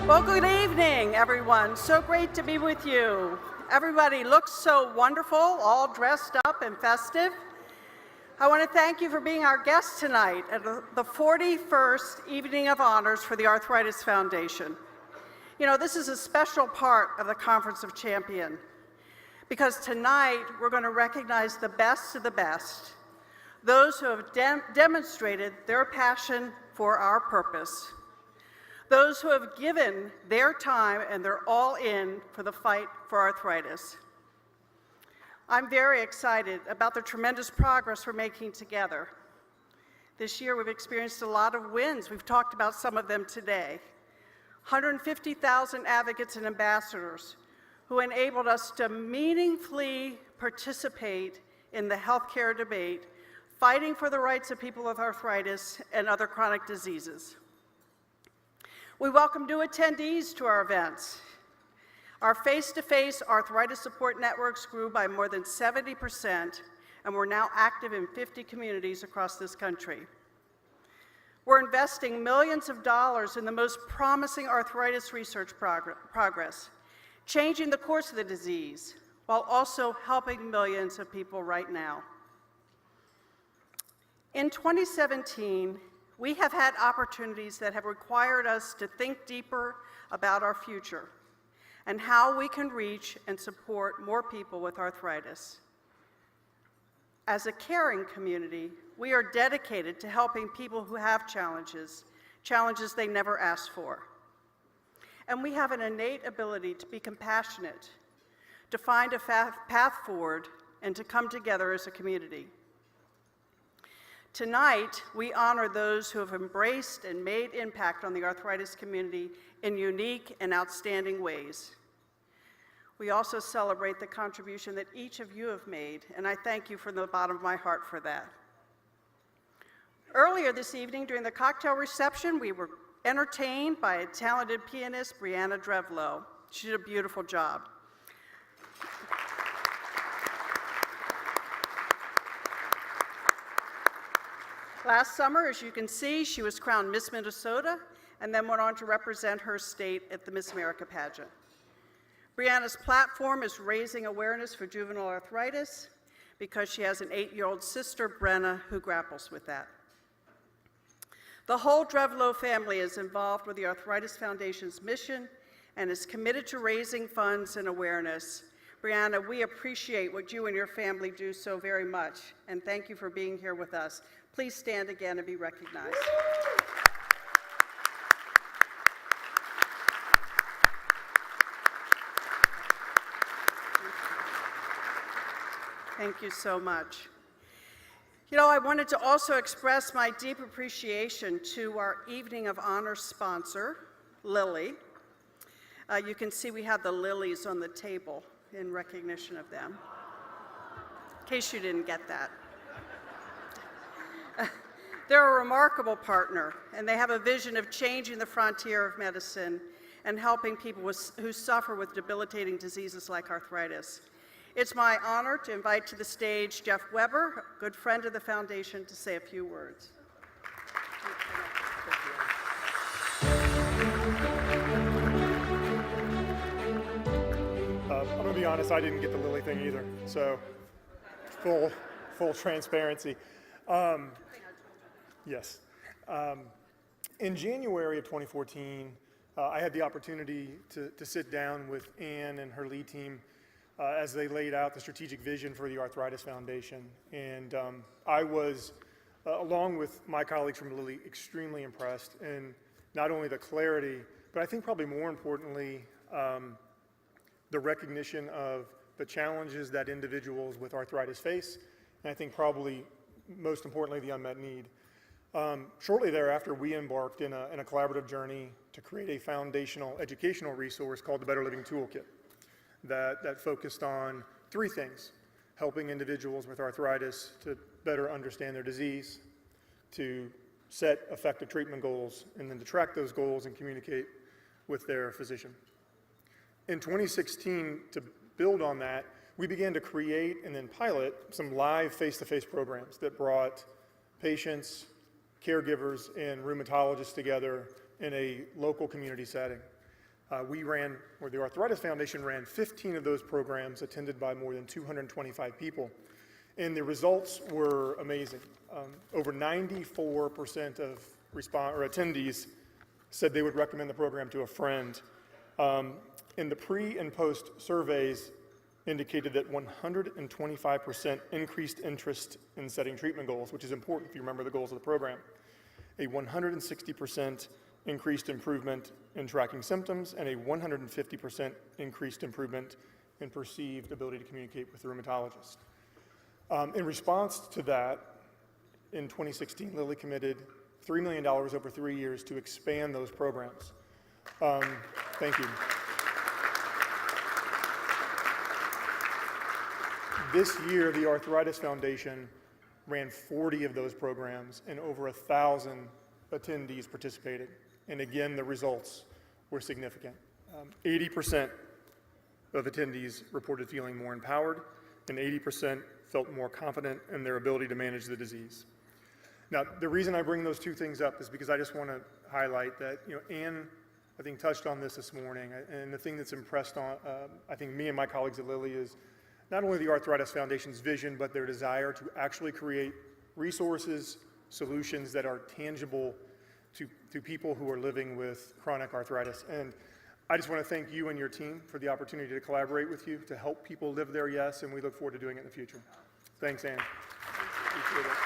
Well, good evening, everyone. So great to be with you. Everybody looks so wonderful, all dressed up and festive. I want to thank you for being our guests tonight at the 41st Evening of Honors for the Arthritis Foundation. You know, this is a special part of the Conference of Champions because tonight we're going to recognize the best of the best, those who have demonstrated their passion for our purpose, those who have given their time and they're all in for the fight for arthritis. I'm very excited about the tremendous progress we're making together. This year we've experienced a lot of wins. We've talked about some of them today. 150,000 advocates and ambassadors who enabled us to meaningfully participate in the healthcare debate, fighting for the rights of people with arthritis and other chronic diseases. We welcome new attendees to our events. Our face-to-face arthritis support networks grew by more than 70%, and we're now active in 50 communities across this country. We're investing millions of dollars in the most promising arthritis research progress, changing the course of the disease, while also helping millions of people right now. In 2017, we have had opportunities that have required us to think deeper about our future and how we can reach and support more people with arthritis. As a caring community, we are dedicated to helping people who have challenges they never asked for. And we have an innate ability to be compassionate, to find a path forward, and to come together as a community. Tonight, we honor those who have embraced and made impact on the arthritis community in unique and outstanding ways. We also celebrate the contribution that each of you have made, and I thank you from the bottom of my heart for that. Earlier this evening, during the cocktail reception, we were entertained by a talented pianist, Brianna Drevlo. She did a beautiful job. Last summer, as you can see, she was crowned Miss Minnesota and then went on to represent her state at the Miss America pageant. Brianna's platform is raising awareness for juvenile arthritis because she has an 8-year-old sister, Brenna, who grapples with that. The whole Drevlo family is involved with the Arthritis Foundation's mission and is committed to raising funds and awareness. Brianna, we appreciate what you and your family do so very much, and thank you for being here with us. Please stand again and be recognized. Thank you so much. You know, I wanted to also express my deep appreciation to our Evening of Honor sponsor, Lilly. You can see we have the lilies on the table in recognition of them, in case you didn't get that. They're a remarkable partner, and they have a vision of changing the frontier of medicine and helping people who suffer with debilitating diseases like arthritis. It's my honor to invite to the stage Jeff Weber, a good friend of the foundation, to say a few words. I'm going to be honest, I didn't get the Lilly thing either, so full transparency. Yes. In January of 2014, I had the opportunity to sit down with Ann and her lead team as they laid out the strategic vision for the Arthritis Foundation. And I was, along with my colleagues from Lilly, extremely impressed in not only the clarity, but I think probably more importantly, the recognition of the challenges that individuals with arthritis face, and I think probably most importantly, the unmet need. Shortly thereafter, we embarked in a collaborative journey to create a foundational educational resource called the Better Living Toolkit that focused on 3 things: helping individuals with arthritis to better understand their disease, to set effective treatment goals, and then to track those goals and communicate with their physician. In 2016, to build on that, we began to create and then pilot some live face-to-face programs that brought patients, caregivers, and rheumatologists together in a local community setting. The Arthritis Foundation ran 15 of those programs attended by more than 225 people. And the results were amazing. Over 94% of attendees said they would recommend the program to a friend. And the pre and post surveys indicated that 125% increased interest in setting treatment goals, which is important if you remember the goals of the program. A 160% increased improvement in tracking symptoms, and a 150% increased improvement in perceived ability to communicate with the rheumatologist. In response to that, in 2016, Lilly committed $3 million over 3 years to expand those programs. Thank you. This year, the Arthritis Foundation ran 40 of those programs, and over 1,000 attendees participated. And again, the results were significant. 80% of attendees reported feeling more empowered, and 80% felt more confident in their ability to manage the disease. Now, the reason I bring those two things up is because I just want to highlight that, Anne, I think, touched on this morning, and the thing that's impressed on, I think, me and my colleagues at Lilly is not only the Arthritis Foundation's vision, but their desire to actually create resources, solutions that are tangible to people who are living with chronic arthritis. And I just want to thank you and your team for the opportunity to collaborate with you to help people live their yes, and we look forward to doing it in the future. Thanks, Anne. Appreciate it.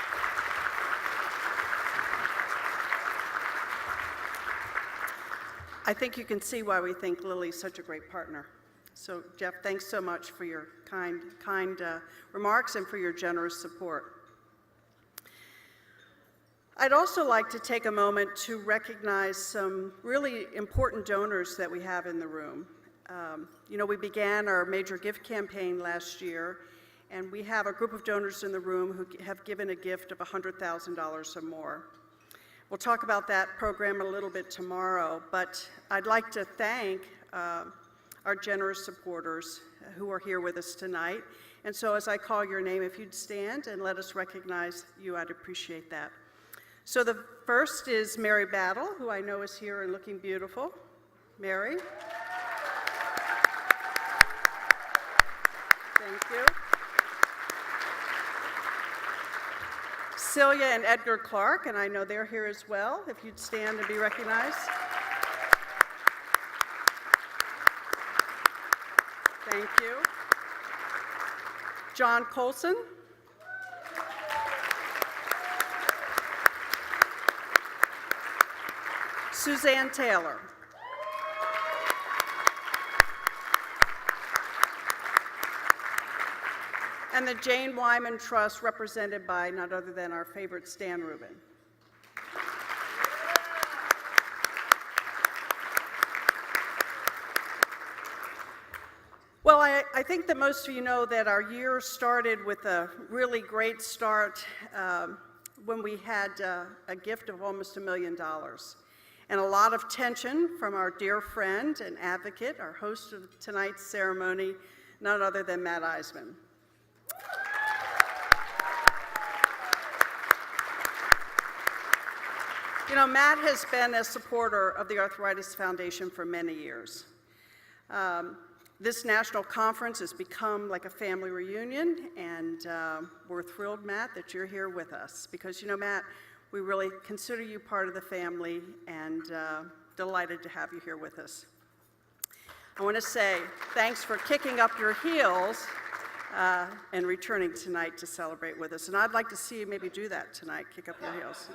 I think you can see why we think Lilly's such a great partner. So, Jeff, thanks so much for your kind remarks and for your generous support. I'd also like to take a moment to recognize some really important donors that we have in the room. We began our major gift campaign last year, and we have a group of donors in the room who have given a gift of $100,000 or more. We'll talk about that program a little bit tomorrow, but I'd like to thank our generous supporters who are here with us tonight. And so as I call your name, if you'd stand and let us recognize you, I'd appreciate that. So the first is Mary Battle, who I know is here and looking beautiful. Mary. Thank you. Celia and Edgar Clark, and I know they're here as well, if you'd stand and be recognized. Thank you. John Colson. Suzanne Taylor. And the Jane Wyman Trust, represented by none other than our favorite Stan Rubin. Well, I think that most of you know that our year started with a really great start when we had a gift of almost $1 million. And a lot of tension from our dear friend and advocate, our host of tonight's ceremony, none other than Matt Iseman. Matt has been a supporter of the Arthritis Foundation for many years. This national conference has become like a family reunion, and we're thrilled, Matt, that you're here with us. Because, Matt, we really consider you part of the family, and delighted to have you here with us. I want to say thanks for kicking up your heels and returning tonight to celebrate with us. And I'd like to see you maybe do that tonight, kick up your heels.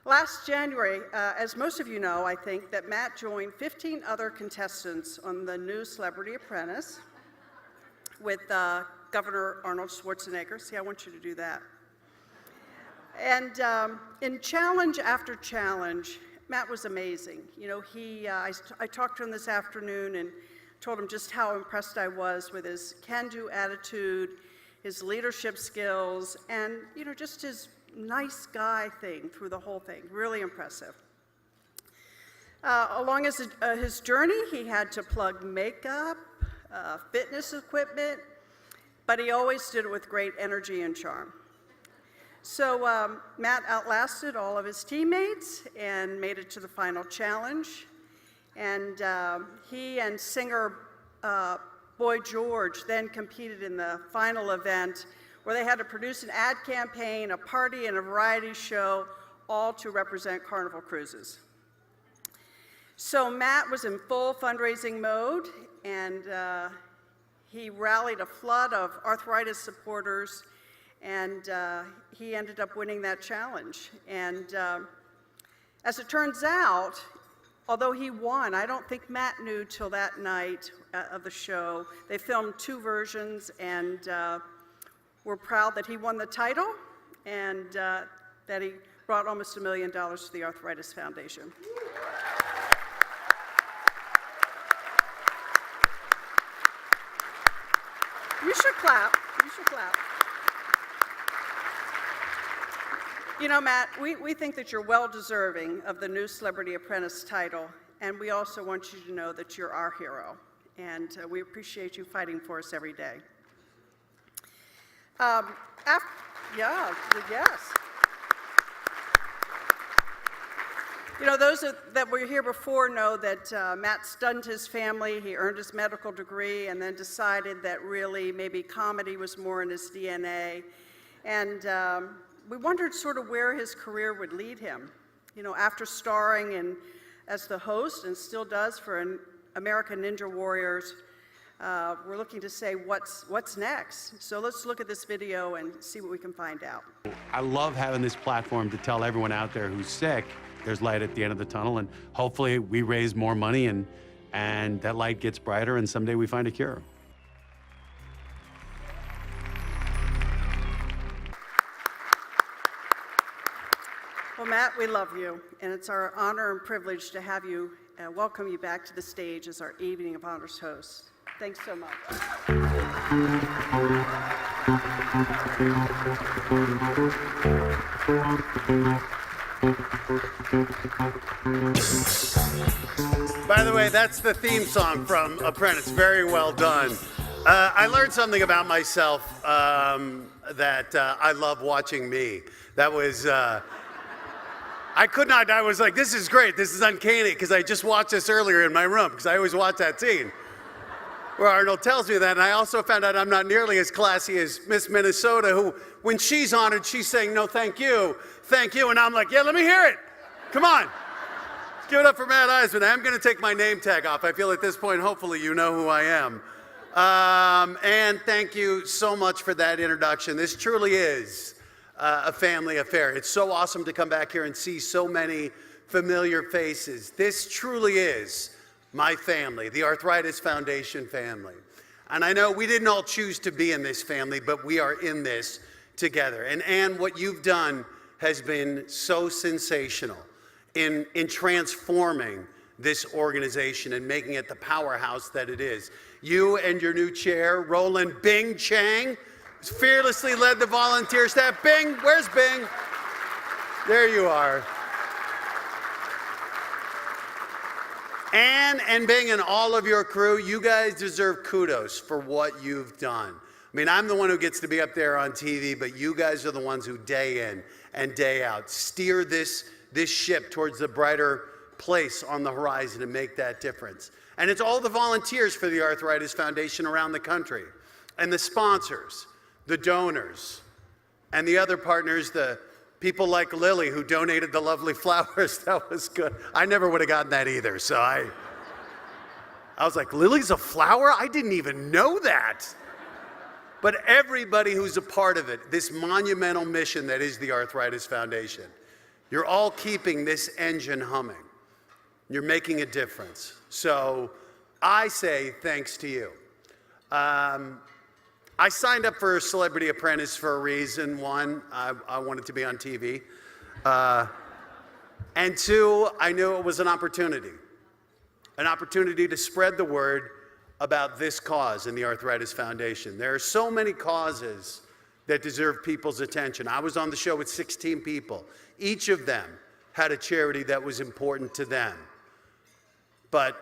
Last January, as most of you know, I think, that Matt joined 15 other contestants on the new Celebrity Apprentice with Governor Arnold Schwarzenegger. See, I want you to do that. And in challenge after challenge, Matt was amazing. I talked to him this afternoon and told him just how impressed I was with his can-do attitude, his leadership skills, and, just his nice guy thing through the whole thing. Really impressive. Along his journey, he had to plug makeup, fitness equipment, but he always did it with great energy and charm. So Matt outlasted all of his teammates and made it to the final challenge. And he and singer Boy George then competed in the final event where they had to produce an ad campaign, a party, and a variety show, all to represent Carnival Cruises. So Matt was in full fundraising mode, and he rallied a flood of Arthritis supporters, and he ended up winning that challenge. And as it turns out, although he won, I don't think Matt knew till that night of the show. They filmed 2 versions, and we're proud that he won the title and that he brought almost $1 million to the Arthritis Foundation. You should clap. You should clap. You know, Matt, we think that you're well deserving of the new Celebrity Apprentice title, and we also want you to know that you're our hero, and we appreciate you fighting for us every day. Yes. You know, those that were here before know that Matt stunned his family. He earned his medical degree and then decided that really maybe comedy was more in his DNA. And we wondered sort of where his career would lead him. You know, after starring as the host, and still does for American Ninja Warriors, we're looking to say what's next. So let's look at this video and see what we can find out. I love having this platform to tell everyone out there who's sick there's light at the end of the tunnel, and hopefully we raise more money and that light gets brighter, and someday we find a cure. Well, Matt, we love you, and it's our honor and privilege to have you welcome you back to the stage as our Evening of Honors host. Thanks so much. By the way, that's the theme song from Apprentice. Very well done. I learned something about myself that I love watching me. That was, I was like, this is great. This is uncanny, because I just watched this earlier in my room, because I always watch that scene where Arnold tells me that. And I also found out I'm not nearly as classy as Miss Minnesota, who, when she's honored, she's saying, no, thank you. And I'm like, yeah, let me hear it. Come on. Give it up for Matt Iseman. I'm going to take my name tag off. I feel at this point, hopefully you know who I am. And thank you so much for that introduction. This truly is a family affair. It's so awesome to come back here and see so many familiar faces. This truly is my family, the Arthritis Foundation family. And I know we didn't all choose to be in this family, but we are in this together. And Ann, what you've done has been so sensational in transforming this organization and making it the powerhouse that it is. You and your new chair, Roland Bing Chang, fearlessly led the volunteer staff. Bing, where's Bing? There you are. Ann and Bing and all of your crew, you guys deserve kudos for what you've done. I mean, I'm the one who gets to be up there on TV, but you guys are the ones who day in and day out steer this ship towards the brighter place on the horizon and make that difference. And it's all the volunteers for the Arthritis Foundation around the country, and the sponsors, the donors, and the other partners, the people like Lily, who donated the lovely flowers. That was good. I never would have gotten that either, so I was like, Lily's a flower? I didn't even know that. But everybody who's a part of it, this monumental mission that is the Arthritis Foundation, you're all keeping this engine humming. You're making a difference. So I say thanks to you. I signed up for Celebrity Apprentice for a reason. One, I wanted to be on TV. And two, I knew it was an opportunity to spread the word about this cause in the Arthritis Foundation. There are so many causes that deserve people's attention. I was on the show with 16 people. Each of them had a charity that was important to them. But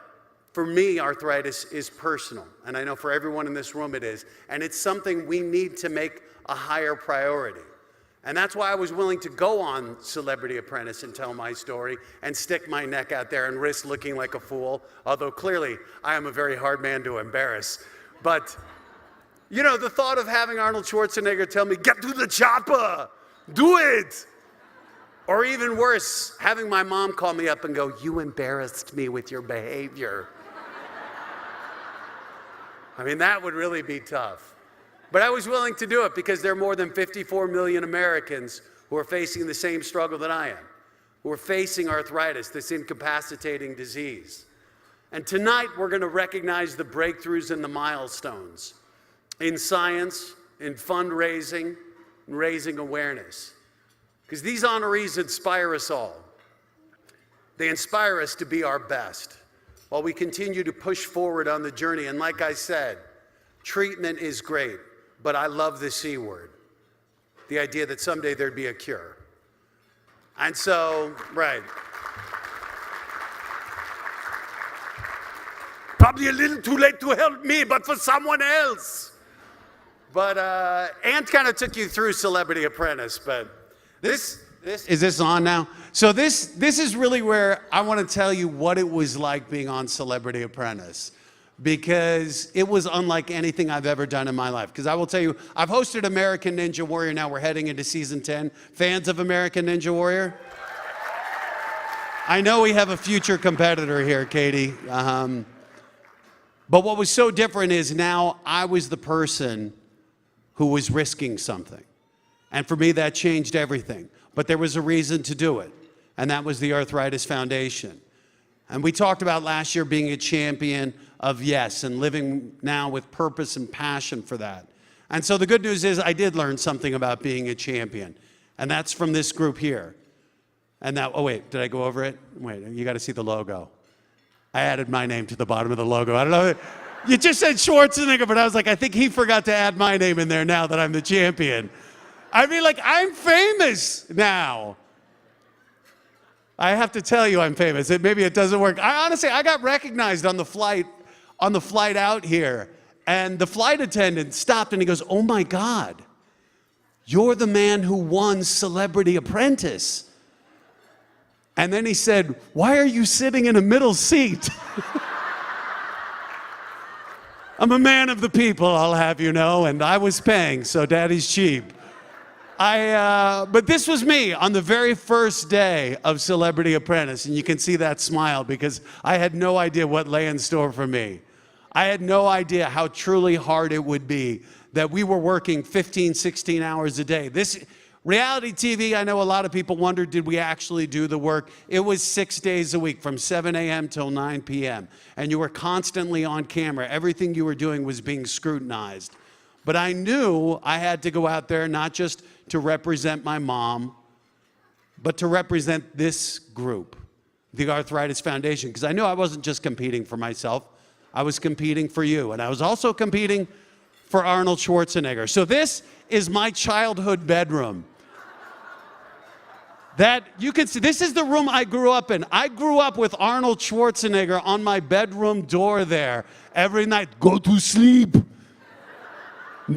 for me, arthritis is personal, and I know for everyone in this room it is, and it's something we need to make a higher priority. And that's why I was willing to go on Celebrity Apprentice and tell my story and stick my neck out there and risk looking like a fool, although clearly I am a very hard man to embarrass. But, you know, the thought of having Arnold Schwarzenegger tell me, get to the chopper, do it. Or even worse, having my mom call me up and go, you embarrassed me with your behavior. I mean, that would really be tough. But I was willing to do it because there are more than 54 million Americans who are facing the same struggle that I am, who are facing arthritis, this incapacitating disease. And tonight, we're going to recognize the breakthroughs and the milestones in science, in fundraising, and raising awareness. Because these honorees inspire us all. They inspire us to be our best while we continue to push forward on the journey. And like I said, treatment is great, but I love the C word. The idea that someday there'd be a cure. And so, right. Probably a little too late to help me, but for someone else. But Ant kind of took you through Celebrity Apprentice, but this is this on now? So this is really where I want to tell you what it was like being on Celebrity Apprentice, because it was unlike anything I've ever done in my life. Because I will tell you, I've hosted American Ninja Warrior. Now we're heading into season 10. Fans of American Ninja Warrior? I know we have a future competitor here, Katie. But what was so different is now I was the person who was risking something. And for me, that changed everything. But there was a reason to do it, and that was the Arthritis Foundation. And we talked about last year being a champion of yes and living now with purpose and passion for that. And so the good news is I did learn something about being a champion, and that's from this group here. And now, oh wait, did I go over it? Wait, you got to see the logo. I added my name to the bottom of the logo. I don't know. You just said Schwarzenegger, but I was like, I think he forgot to add my name in there now that I'm the champion. I mean, like, I'm famous now. I have to tell you I'm famous. Maybe it doesn't work. Honestly, I got recognized on the flight out here. And the flight attendant stopped and he goes, oh my God, you're the man who won Celebrity Apprentice. And then he said, why are you sitting in a middle seat? I'm a man of the people, I'll have you know, and I was paying, so daddy's cheap. But this was me on the very first day of Celebrity Apprentice, and you can see that smile because I had no idea what lay in store for me. I had no idea how truly hard it would be, that we were working 15, 16 hours a day. This reality TV, I know a lot of people wondered, did we actually do the work? It was 6 days a week from 7 a.m. till 9 p.m. And you were constantly on camera. Everything you were doing was being scrutinized. But I knew I had to go out there not just to represent my mom, but to represent this group, the Arthritis Foundation, because I knew I wasn't just competing for myself. I was competing for you, and I was also competing for Arnold Schwarzenegger. So this is my childhood bedroom. That you can see, this is the room I grew up in. I grew up with Arnold Schwarzenegger on my bedroom door there every night. Go to sleep.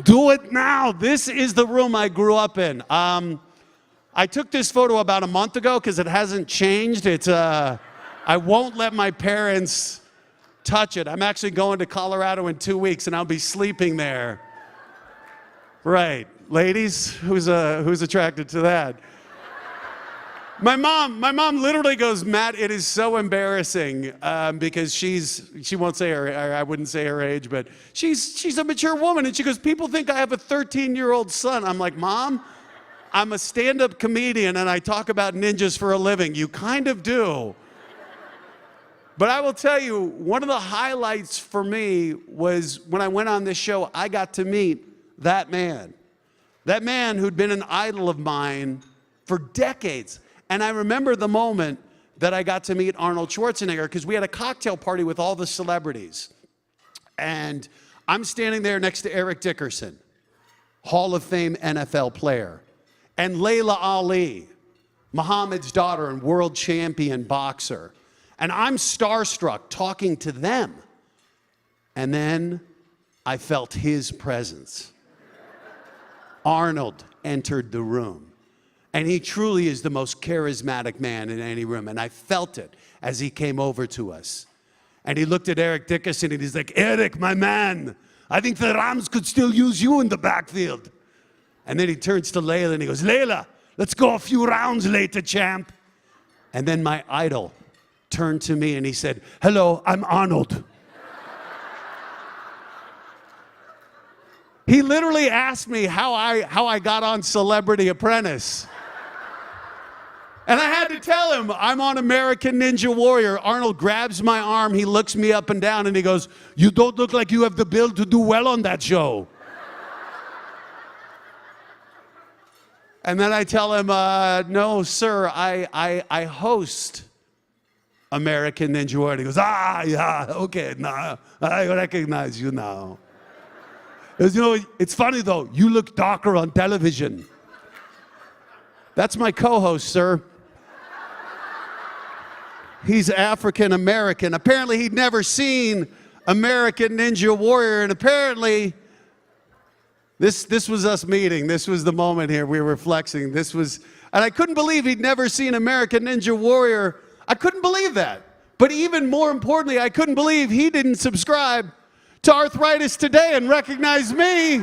Do it now. This is the room I grew up in. I took this photo about a month ago because it hasn't changed. I won't let my parents touch it. I'm actually going to Colorado in 2 weeks, and I'll be sleeping there. Right, ladies, who's attracted to that? My mom literally goes, Matt, it is so embarrassing because she won't say I wouldn't say her age, but she's a mature woman, and she goes, people think I have a 13-year-old son. I'm like, Mom, I'm a stand-up comedian and I talk about ninjas for a living. You kind of do. But I will tell you, one of the highlights for me was when I went on this show, I got to meet that man who'd been an idol of mine for decades. And I remember the moment that I got to meet Arnold Schwarzenegger because we had a cocktail party with all the celebrities. And I'm standing there next to Eric Dickerson, Hall of Fame NFL player, and Layla Ali, Muhammad's daughter and world champion boxer. And I'm starstruck talking to them. And then I felt his presence. Arnold entered the room. And he truly is the most charismatic man in any room. And I felt it as he came over to us. And he looked at Eric Dickerson and he's like, Eric, my man, I think the Rams could still use you in the backfield. And then he turns to Layla and he goes, Layla, let's go a few rounds later, champ. And then my idol turned to me and he said, hello, I'm Arnold. He literally asked me how I got on Celebrity Apprentice. And I had to tell him, I'm on American Ninja Warrior. Arnold grabs my arm, he looks me up and down, and he goes, you don't look like you have the build to do well on that show. And then I tell him, no, sir, I host American Ninja Warrior. He goes, yeah, okay, nah, I recognize you now. Because, you know, it's funny, though, you look darker on television. That's my co-host, sir. He's African American. Apparently, he'd never seen American Ninja Warrior, and apparently, this was us meeting. This was the moment here. We were flexing. And I couldn't believe he'd never seen American Ninja Warrior. I couldn't believe that. But even more importantly, I couldn't believe he didn't subscribe to Arthritis Today and recognize me.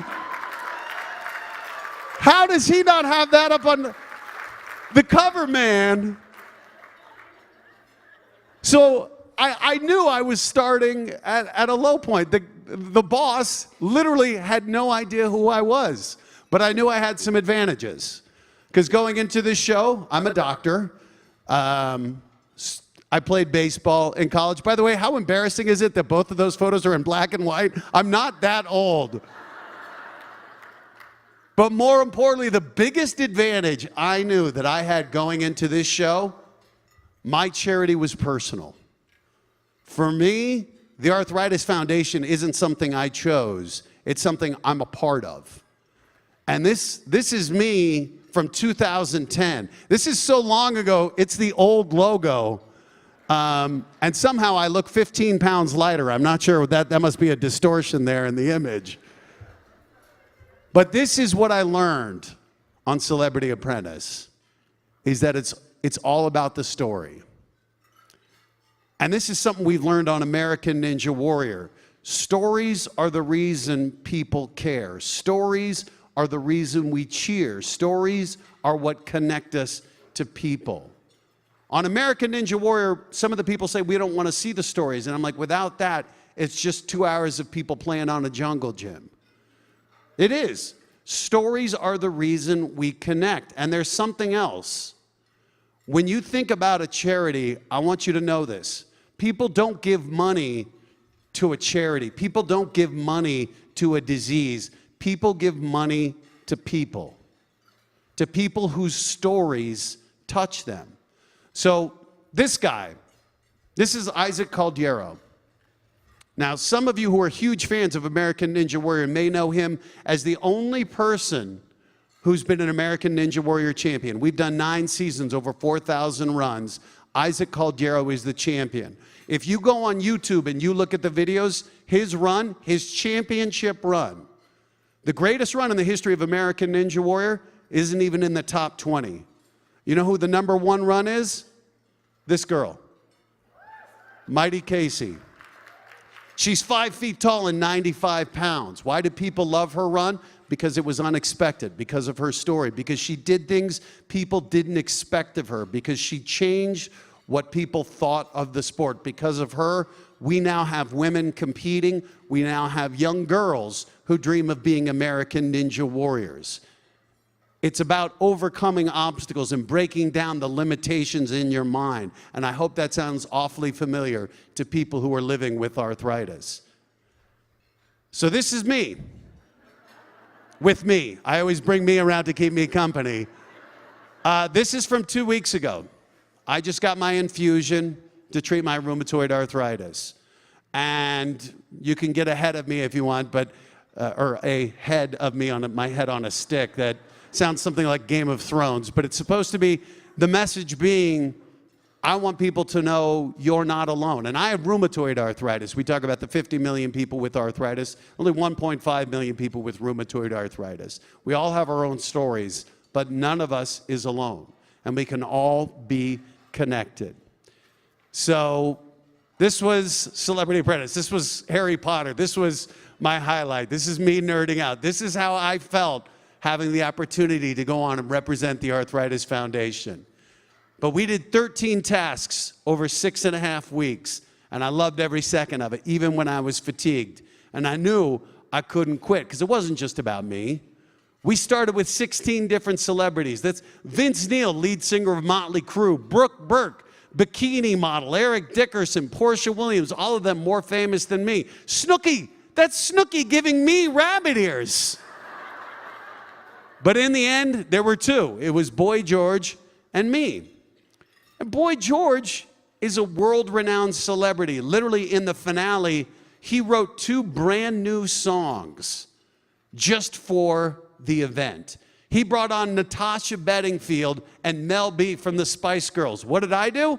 How does he not have that up on the cover, man? So I knew I was starting at a low point. The boss literally had no idea who I was, but I knew I had some advantages. Because going into this show, I'm a doctor. I played baseball in college. By the way, how embarrassing is it that both of those photos are in black and white? I'm not that old. But more importantly, the biggest advantage I knew that I had going into this show, my charity was personal. For me, the Arthritis Foundation isn't something I chose. It's something I'm a part of. And this is me from 2010. This is so long ago, it's the old logo. And somehow I look 15 pounds lighter. I'm not sure, that must be a distortion there in the image. But this is what I learned on Celebrity Apprentice, is that it's all about the story. And this is something we've learned on American Ninja Warrior. Stories are the reason people care. Stories are the reason we cheer. Stories are what connect us to people. On American Ninja Warrior, some of the people say we don't want to see the stories. And I'm like, without that, it's just 2 hours of people playing on a jungle gym. It is. Stories are the reason we connect. And there's something else. When you think about a charity, I want you to know this. People don't give money to a charity. People don't give money to a disease. People give money to people whose stories touch them. So this guy, this is Isaac Caldiero. Now, some of you who are huge fans of American Ninja Warrior may know him as the only person who's been an American Ninja Warrior champion. We've done 9 seasons, over 4,000 runs. Isaac Caldiero is the champion. If you go on YouTube and you look at the videos, his run, his championship run, the greatest run in the history of American Ninja Warrior, isn't even in the top 20. You know who the #1 run is? This girl, Mighty Casey. She's 5 feet tall and 95 pounds. Why do people love her run? Because it was unexpected, because of her story, because she did things people didn't expect of her, because she changed what people thought of the sport. Because of her, we now have women competing. We now have young girls who dream of being American Ninja Warriors. It's about overcoming obstacles and breaking down the limitations in your mind. And I hope that sounds awfully familiar to people who are living with arthritis. So this is me. With me. I always bring me around to keep me company. This is from 2 weeks ago. I just got my infusion to treat my rheumatoid arthritis. And you can get ahead of me if you want, but or a head of me on my head on a stick. That sounds something like Game of Thrones, but it's supposed to be, the message being, I want people to know you're not alone. And I have rheumatoid arthritis. We talk about the 50 million people with arthritis, only 1.5 million people with rheumatoid arthritis. We all have our own stories but none of us is alone, and we can all be connected. So this was Celebrity Apprentice. This was Harry Potter. This was my highlight. This is me nerding out. This is how I felt having the opportunity to go on and represent the Arthritis Foundation. But we did 13 tasks over 6.5 weeks, and I loved every second of it, even when I was fatigued. And I knew I couldn't quit, because it wasn't just about me. We started with 16 different celebrities. That's Vince Neil, lead singer of Motley Crue, Brooke Burke, bikini model, Eric Dickerson, Portia Williams, all of them more famous than me. Snooki, that's Snooki giving me rabbit ears. But in the end, there were two. It was Boy George and me. And Boy George is a world-renowned celebrity. Literally in the finale, he wrote 2 brand new songs just for the event. He brought on Natasha Bedingfield and Mel B from the Spice Girls. What did I do?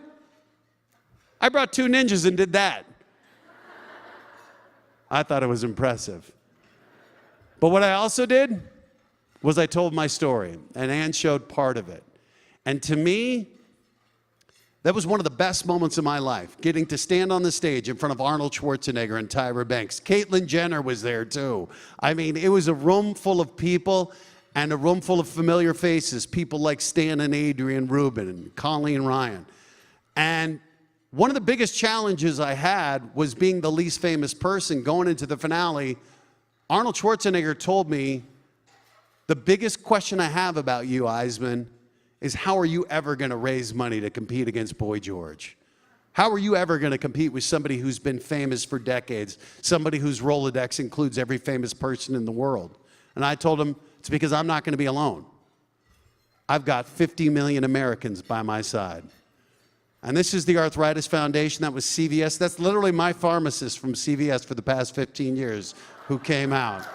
I brought 2 ninjas and did that. I thought it was impressive. But what I also did was I told my story, and Ann showed part of it. And to me, that was one of the best moments of my life, getting to stand on the stage in front of Arnold Schwarzenegger and Tyra Banks. Caitlyn Jenner was there too. I mean, it was a room full of people and a room full of familiar faces, people like Stan and Adrian Rubin and Colleen Ryan. And one of the biggest challenges I had was being the least famous person going into the finale. Arnold Schwarzenegger told me, the biggest question I have about you, Iseman, is how are you ever going to raise money to compete against Boy George? How are you ever going to compete with somebody who's been famous for decades, somebody whose Rolodex includes every famous person in the world? And I told him, it's because I'm not going to be alone. I've got 50 million Americans by my side. And this is the Arthritis Foundation. That was CVS. That's literally my pharmacist from CVS for the past 15 years who came out.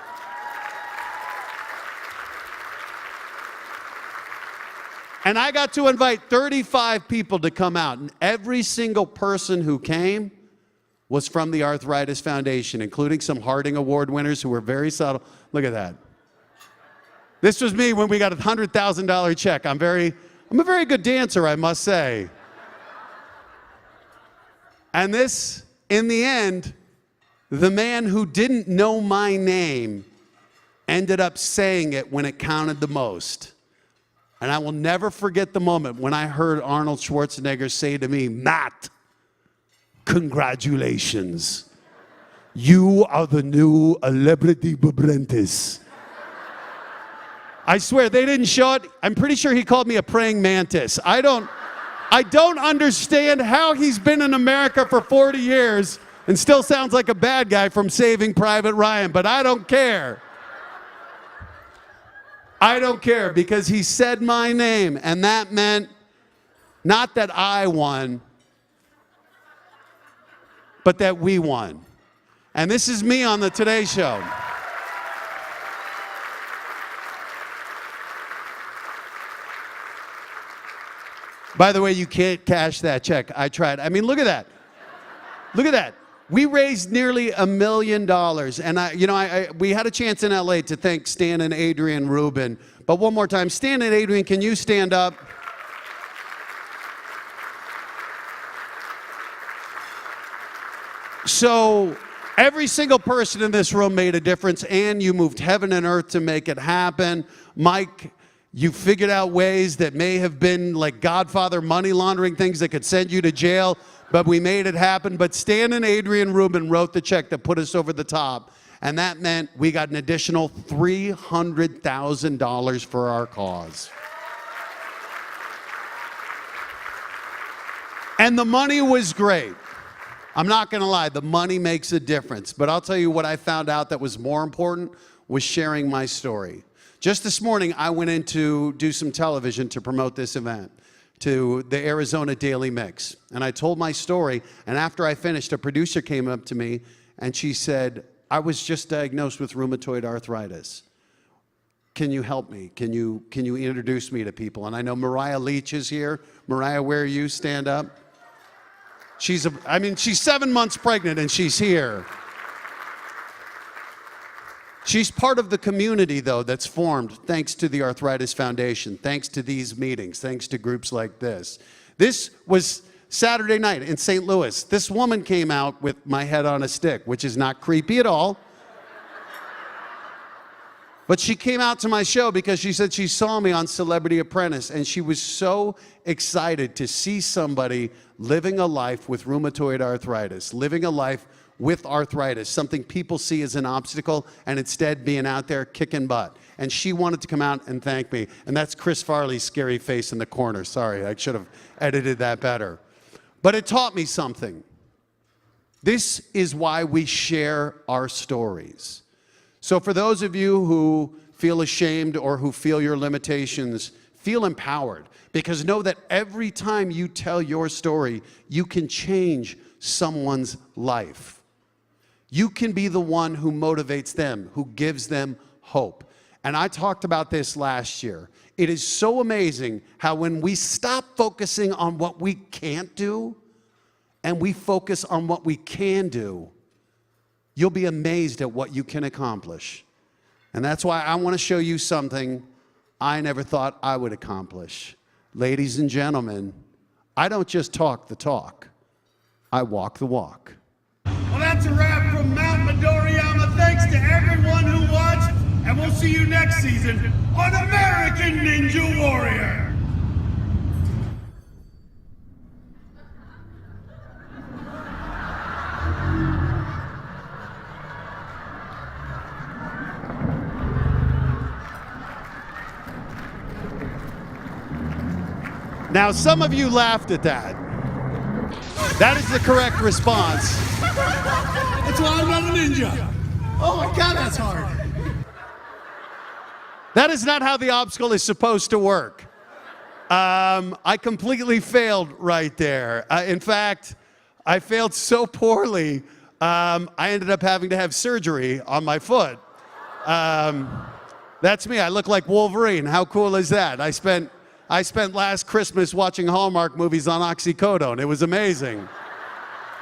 And I got to invite 35 people to come out, and every single person who came was from the Arthritis Foundation, including some Harding Award winners who were very subtle. Look at that. This was me when we got a $100,000 check. I'm a very good dancer, I must say. And this, in the end, the man who didn't know my name ended up saying it when it counted the most. And I will never forget the moment when I heard Arnold Schwarzenegger say to me, Matt, congratulations. You are the new Celebrity Apprentice. I swear, they didn't show it. I'm pretty sure he called me a praying mantis. I don't understand how he's been in America for 40 years and still sounds like a bad guy from Saving Private Ryan, but I don't care. I don't care, because he said my name, and that meant not that I won, but that we won. And this is me on the Today Show. By the way, you can't cash that check. I tried. I mean, look at that. Look at that. We raised nearly $1 million, and we had a chance in LA to thank Stan and Adrian Rubin. But one more time, Stan and Adrian, can you stand up? So every single person in this room made a difference. Ann, you moved heaven and earth to make it happen. Mike, you figured out ways that may have been like Godfather money laundering things that could send you to jail, but we made it happen. But Stan and Adrian Rubin wrote the check that put us over the top, and that meant we got an additional $300,000 for our cause. And the money was great. I'm not going to lie, the money makes a difference. But I'll tell you what I found out that was more important was sharing my story. Just this morning, I went in to do some television to promote this event, to the Arizona Daily Mix. And I told my story, and after I finished, a producer came up to me, and she said, I was just diagnosed with rheumatoid arthritis. Can you help me? Can you introduce me to people? And I know Mariah Leach is here. Mariah, where are you? Stand up. She's 7 months pregnant, and she's here. She's part of the community, though, that's formed thanks to the Arthritis Foundation, thanks to these meetings, thanks to groups like this. This was Saturday night in St. Louis. This woman came out with my head on a stick, which is not creepy at all. But she came out to my show because she said she saw me on Celebrity Apprentice, and she was so excited to see somebody living a life with rheumatoid arthritis, living a life with arthritis, something people see as an obstacle, and instead being out there kicking butt. And she wanted to come out and thank me. And that's Chris Farley's scary face in the corner. Sorry, I should have edited that better. But it taught me something. This is why we share our stories. So for those of you who feel ashamed or who feel your limitations, feel empowered, because know that every time you tell your story, you can change someone's life. You can be the one who motivates them, who gives them hope. And I talked about this last year. It is so amazing how when we stop focusing on what we can't do and we focus on what we can do, you'll be amazed at what you can accomplish. And that's why I want to show you something I never thought I would accomplish. Ladies and gentlemen, I don't just talk the talk, I walk the walk. Well, that's a wrap from Mount Midoriyama. Thanks to everyone who watched, and we'll see you next season on American Ninja Warrior. Now, some of you laughed at that. That is the correct response. That's why I'm not a ninja. Oh my God, that's hard. That is not how the obstacle is supposed to work. I completely failed right there. In fact, I failed so poorly, I ended up having to have surgery on my foot. That's me. I look like Wolverine. How cool is that? I spent last Christmas watching Hallmark movies on oxycodone. It was amazing.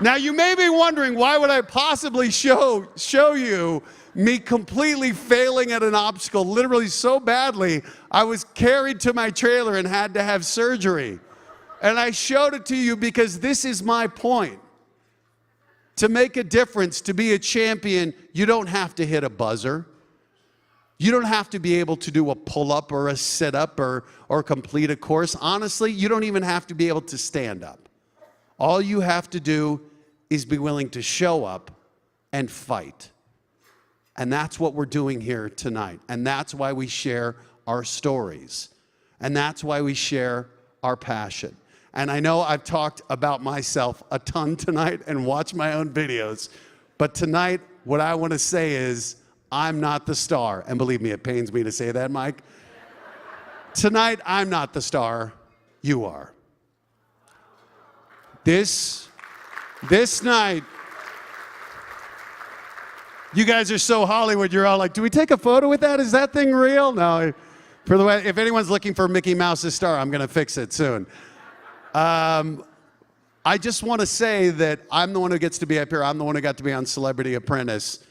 Now, you may be wondering, why would I possibly show you me completely failing at an obstacle, literally so badly, I was carried to my trailer and had to have surgery. And I showed it to you because this is my point. To make a difference, to be a champion, you don't have to hit a buzzer. You don't have to be able to do a pull-up or a sit-up or complete a course. Honestly, you don't even have to be able to stand up. All you have to do is be willing to show up and fight. And that's what we're doing here tonight. And that's why we share our stories. And that's why we share our passion. And I know I've talked about myself a ton tonight and watched my own videos. But tonight, what I want to say is, I'm not the star. And believe me, it pains me to say that, Mike. Tonight, I'm not the star. You are. This night, you guys are so Hollywood, you're all like, do we take a photo with that? Is that thing real? No. For the way, if anyone's looking for Mickey Mouse's star, I'm going to fix it soon. I just want to say that I'm the one who gets to be up here. I'm the one who got to be on Celebrity Apprentice.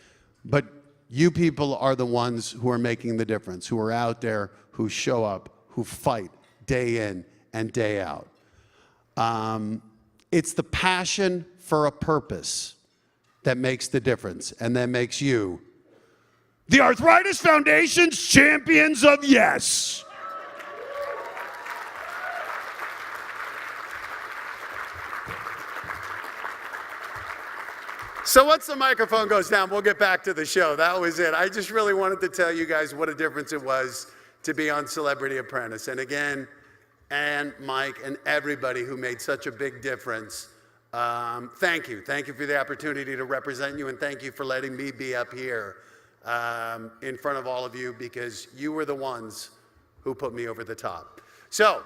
But you people are the ones who are making the difference, who are out there, who show up, who fight day in and day out. It's the passion for a purpose that makes the difference, and that makes you the Arthritis Foundation's Champions of Yes. So once the microphone goes down, we'll get back to the show. That was it. I just really wanted to tell you guys what a difference it was to be on Celebrity Apprentice. And again, and Mike and everybody who made such a big difference, thank you. Thank you for the opportunity to represent you, and thank you for letting me be up here in front of all of you, because you were the ones who put me over the top. So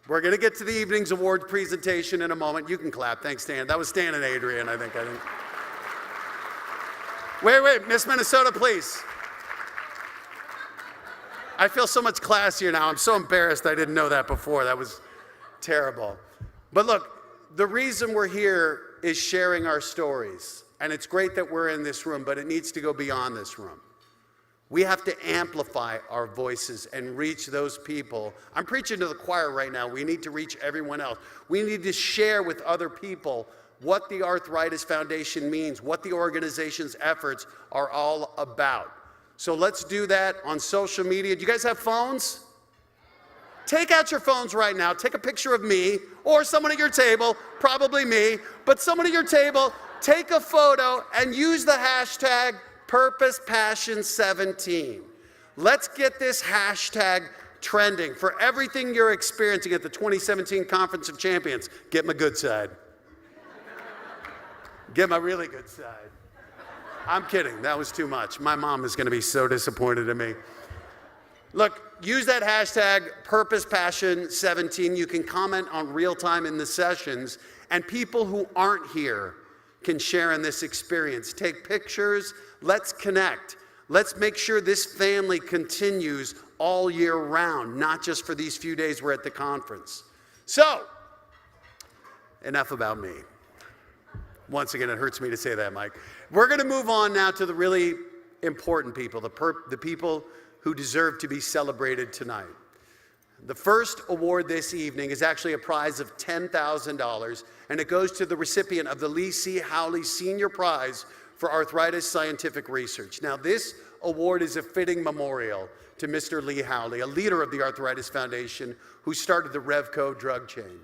we're going to get to the evening's award presentation in a moment. You can clap. Thanks, Stan. That was Stan and Adrian, I think. Wait, Miss Minnesota, please. I feel so much classier now. I'm so embarrassed I didn't know that before. That was terrible. But look, the reason we're here is sharing our stories. And it's great that we're in this room, but it needs to go beyond this room. We have to amplify our voices and reach those people. I'm preaching to the choir right now. We need to reach everyone else. We need to share with other people what the Arthritis Foundation means, what the organization's efforts are all about. So let's do that on social media. Do you guys have phones? Take out your phones right now. Take a picture of me or someone at your table, probably me, but someone at your table, take a photo and use the hashtag PurposePassion17. Let's get this hashtag trending for everything you're experiencing at the 2017 Conference of Champions. Get my good side. Get my really good side. I'm kidding. That was too much. My mom is going to be so disappointed in me. Look, use that hashtag PurposePassion17. You can comment on real time in the sessions, and people who aren't here can share in this experience. Take pictures. Let's connect. Let's make sure this family continues all year round, not just for these few days we're at the conference. So, enough about me. Once again, it hurts me to say that, Mike. We're going to move on now to the really important people, the people who deserve to be celebrated tonight. The first award this evening is actually a prize of $10,000, and it goes to the recipient of the Lee C. Howley Senior Prize for Arthritis Scientific Research. Now, this award is a fitting memorial to Mr. Lee Howley, a leader of the Arthritis Foundation who started the Revco drug chain.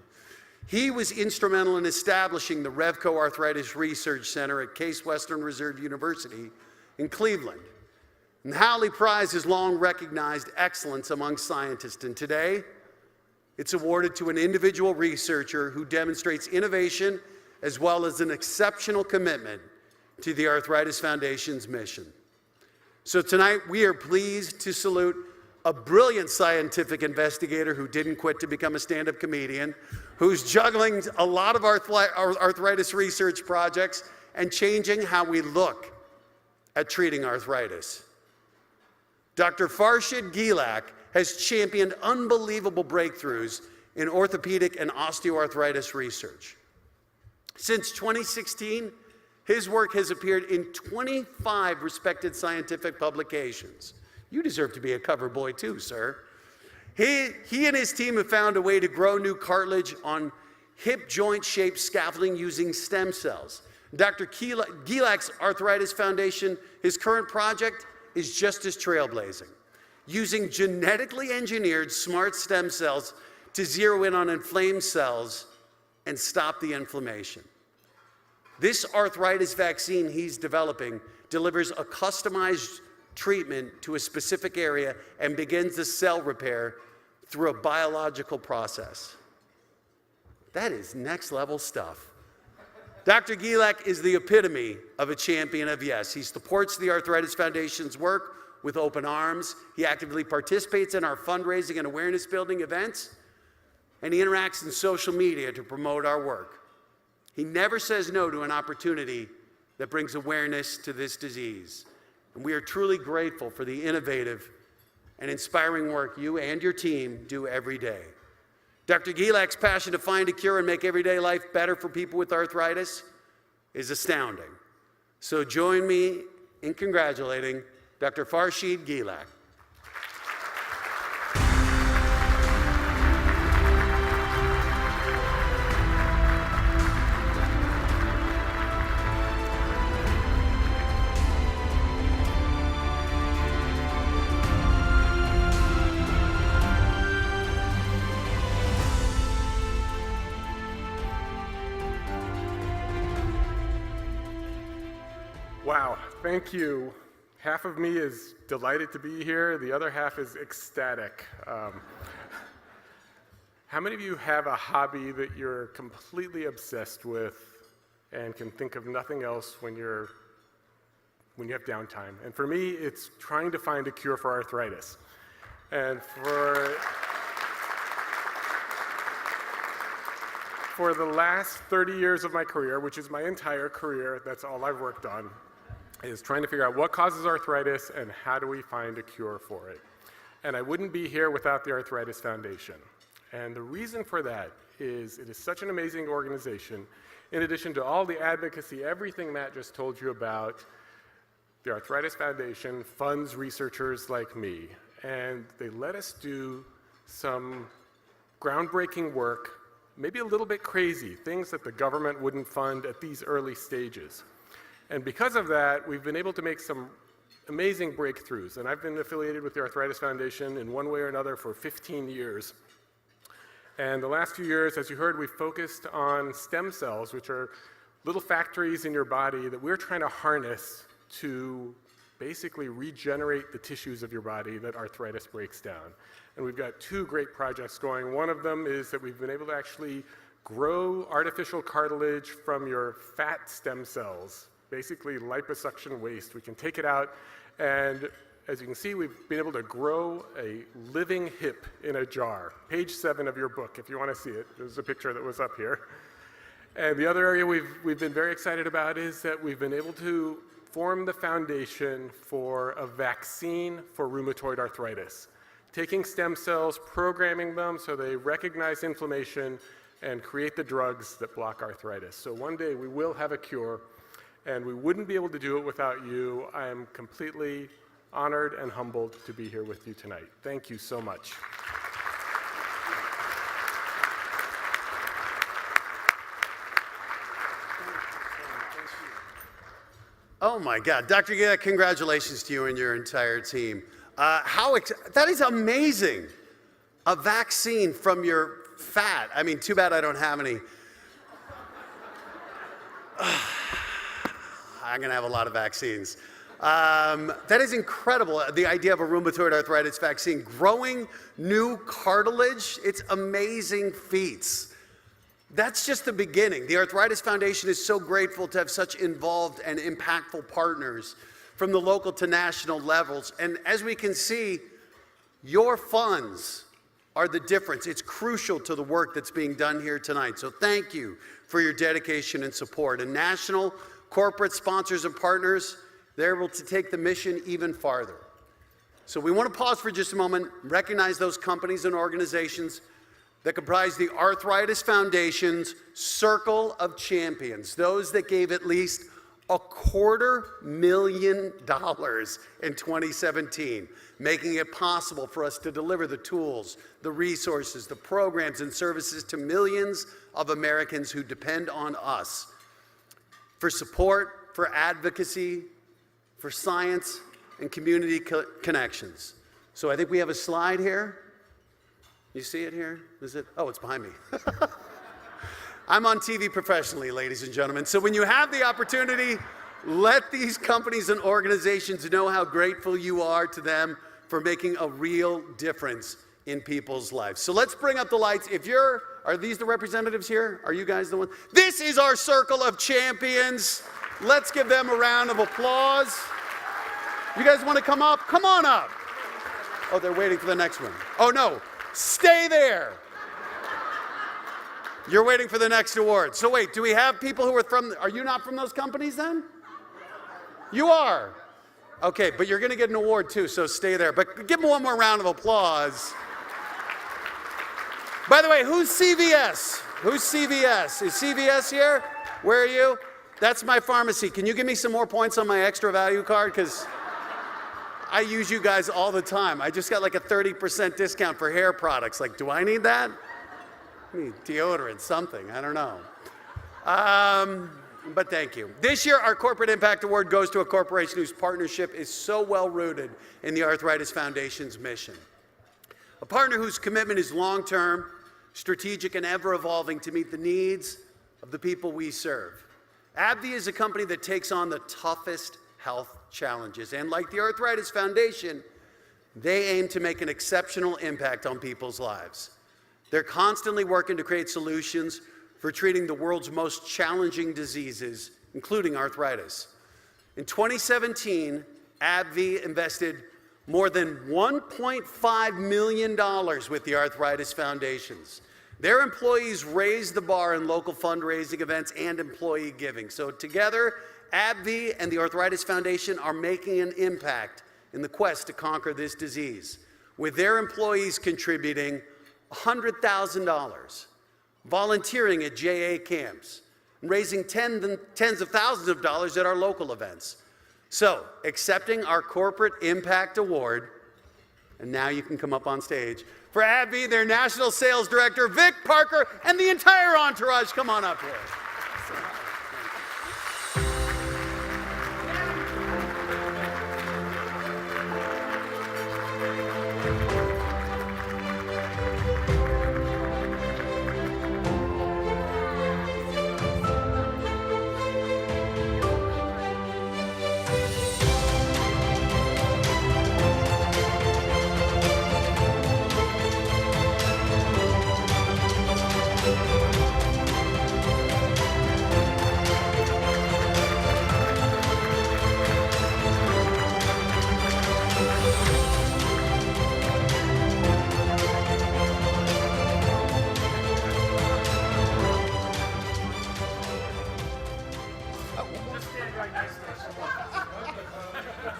He was instrumental in establishing the Revco Arthritis Research Center at Case Western Reserve University in Cleveland. And the Howley Prize has long recognized excellence among scientists, and today it's awarded to an individual researcher who demonstrates innovation as well as an exceptional commitment to the Arthritis Foundation's mission. So tonight we are pleased to salute a brilliant scientific investigator who didn't quit to become a stand-up comedian, who's juggling a lot of arthritis research projects and changing how we look at treating arthritis. Dr. Farshid Gilak has championed unbelievable breakthroughs in orthopedic and osteoarthritis research. Since 2016, his work has appeared in 25 respected scientific publications. You deserve to be a cover boy too, sir. He and his team have found a way to grow new cartilage on hip joint shaped scaffolding using stem cells. Dr. Gilak's Arthritis Foundation, his current project, is just as trailblazing, using genetically engineered smart stem cells to zero in on inflamed cells and stop the inflammation. This arthritis vaccine he's developing delivers a customized treatment to a specific area and begins the cell repair through a biological process. That is next level stuff. Dr. Gilak is the epitome of a champion of yes. He supports the Arthritis Foundation's work with open arms. He actively participates in our fundraising and awareness building events, and he interacts in social media to promote our work. He never says no to an opportunity that brings awareness to this disease. And we are truly grateful for the innovative and inspiring work you and your team do every day. Dr. Gilak's passion to find a cure and make everyday life better for people with arthritis is astounding. So join me in congratulating Dr. Farshid Gilak. Wow, thank you. Half of me is delighted to be here. The other half is ecstatic. How many of you have a hobby that you're completely obsessed with and can think of nothing else when you have downtime? And for me, it's trying to find a cure for arthritis. And for the last 30 years of my career, which is my entire career, that's all I've worked on, is trying to figure out what causes arthritis and how do we find a cure for it. And I wouldn't be here without the Arthritis Foundation. And the reason for that is it is such an amazing organization. In addition to all the advocacy, everything Matt just told you about, The Arthritis Foundation funds researchers like me, and they let us do some groundbreaking work, maybe a little bit crazy, things that the government wouldn't fund at these early stages. And because of that, we've been able to make some amazing breakthroughs. And I've been affiliated with the Arthritis Foundation in one way or another for 15 years. And the last few years, as you heard, we've focused on stem cells, which are little factories in your body that we're trying to harness to basically regenerate the tissues of your body that arthritis breaks down. And we've got two great projects going. One of them is that we've been able to actually grow artificial cartilage from your fat stem cells, basically liposuction waste. We can take it out, and as you can see, we've been able to grow a living hip in a jar. Page 7 of your book, if you want to see it. There's a picture that was up here. And the other area we've been very excited about is that we've been able to form the foundation for a vaccine for rheumatoid arthritis. Taking stem cells, programming them so they recognize inflammation and create the drugs that block arthritis. So one day we will have a cure, and we wouldn't be able to do it without you. I am completely honored and humbled to be here with you tonight. Thank you so much. Oh my God, Dr. Giga, congratulations to you and your entire team. That is amazing. A vaccine from your fat. I mean, too bad I don't have any. I'm gonna have a lot of vaccines. That is incredible, the idea of a rheumatoid arthritis vaccine. Growing new cartilage, it's amazing feats. That's just the beginning. The Arthritis Foundation is so grateful to have such involved and impactful partners from the local to national levels. And as we can see, your funds are the difference. It's crucial to the work that's being done here tonight. So thank you for your dedication and support. And national, corporate sponsors and partners, they're able to take the mission even farther. So we want to pause for just a moment, recognize those companies and organizations that comprise the Arthritis Foundation's Circle of Champions, those that gave at least $250,000 in 2017, making it possible for us to deliver the tools, the resources, the programs and services to millions of Americans who depend on us for support, for advocacy, for science and community connections. So I think we have a slide here. You see it here? Is it? Oh, it's behind me. I'm on TV professionally, ladies and gentlemen. So when you have the opportunity, let these companies and organizations know how grateful you are to them for making a real difference in people's lives. So let's bring up the lights. Are these the representatives here? Are you guys the ones? This is our Circle of Champions. Let's give them a round of applause. You guys want to come up? Come on up. Oh, they're waiting for the next one. Oh, no. Stay there. You're waiting for the next award. So wait, do we have people who are you not from those companies then? You are. Okay, but you're going to get an award too, so stay there. But give them one more round of applause. By the way, who's CVS? Who's CVS? Is CVS here? Where are you? That's my pharmacy. Can you give me some more points on my extra value card? Because I use you guys all the time. I just got like a 30% discount for hair products. Like, do I need that? I need deodorant, something, I don't know. But thank you. This year, our Corporate Impact Award goes to a corporation whose partnership is so well rooted in the Arthritis Foundation's mission. A partner whose commitment is long-term, strategic, and ever-evolving to meet the needs of the people we serve. AbbVie is a company that takes on the toughest health challenges. And like the Arthritis Foundation, they aim to make an exceptional impact on people's lives. They're constantly working to create solutions for treating the world's most challenging diseases, including arthritis. In 2017, AbbVie invested more than $1.5 million with the Arthritis Foundations. Their employees raised the bar in local fundraising events and employee giving. So together, AbbVie and the Arthritis Foundation are making an impact in the quest to conquer this disease, with their employees contributing $100,000, volunteering at JA camps, and raising tens of thousands of dollars at our local events. So, accepting our Corporate Impact Award, and now you can come up on stage, for AbbVie, their National Sales Director, Vic Parker, and the entire entourage. Come on up here.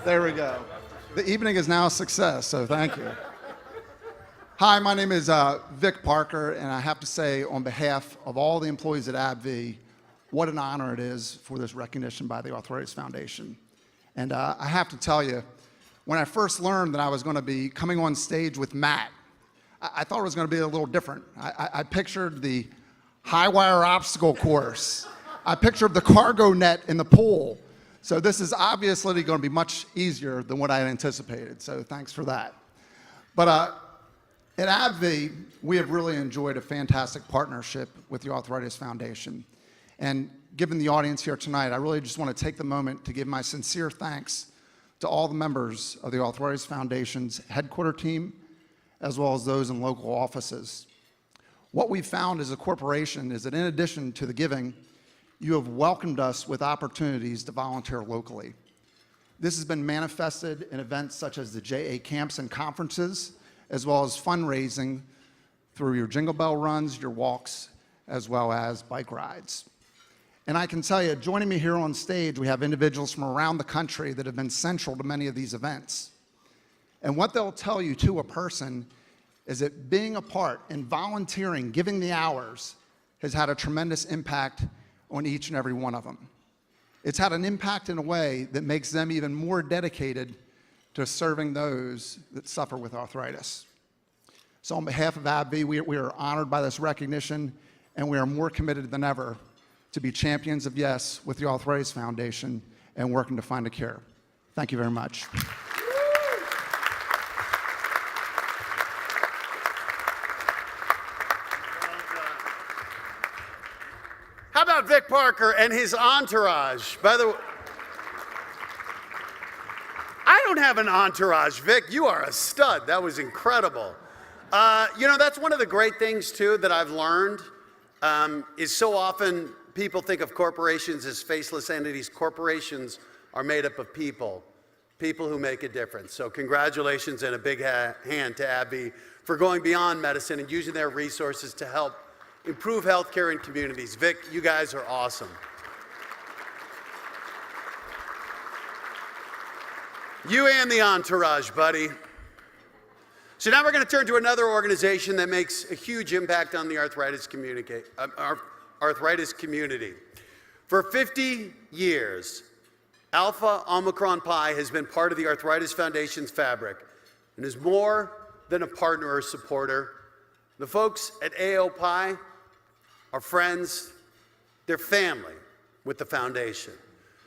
There we go. The evening is now a success, so thank you. Hi, my name is Vic Parker, and I have to say, on behalf of all the employees at AbbVie, what an honor it is for this recognition by the Arthritis Foundation. And I have to tell you, when I first learned that I was going to be coming on stage with Matt, I thought it was going to be a little different. I pictured the high wire obstacle course. I pictured the cargo net in the pool. So this is obviously going to be much easier than what I had anticipated, so thanks for that. But at AbbVie, we have really enjoyed a fantastic partnership with the Arthritis Foundation. And given the audience here tonight, I really just want to take the moment to give my sincere thanks to all the members of the Arthritis Foundation's headquarter team, as well as those in local offices. What we've found as a corporation is that in addition to the giving, you have welcomed us with opportunities to volunteer locally. This has been manifested in events such as the JA camps and conferences, as well as fundraising through your Jingle Bell runs, your walks, as well as bike rides. And I can tell you, joining me here on stage, we have individuals from around the country that have been central to many of these events. And what they'll tell you to a person is that being a part and volunteering, giving the hours, has had a tremendous impact on each and every one of them. It's had an impact in a way that makes them even more dedicated to serving those that suffer with arthritis. So on behalf of AbbVie, we are honored by this recognition, and we are more committed than ever to be champions of yes with the Arthritis Foundation and working to find a cure. Thank you very much. How about Vic Parker and his entourage? By the way, I don't have an entourage, Vic. You are a stud. That was incredible. You know, that's one of the great things, too, that I've learned is so often people think of corporations as faceless entities. Corporations are made up of people, people who make a difference. So congratulations and a big hand to AbbVie for going beyond medicine and using their resources to help improve healthcare in communities. Vic, you guys are awesome. You and the entourage, buddy. So now we're going to turn to another organization that makes a huge impact on the arthritis community. For 50 years, Alpha Omicron Pi has been part of the Arthritis Foundation's fabric and is more than a partner or supporter. The folks at AO Pi are friends, they're family with the foundation.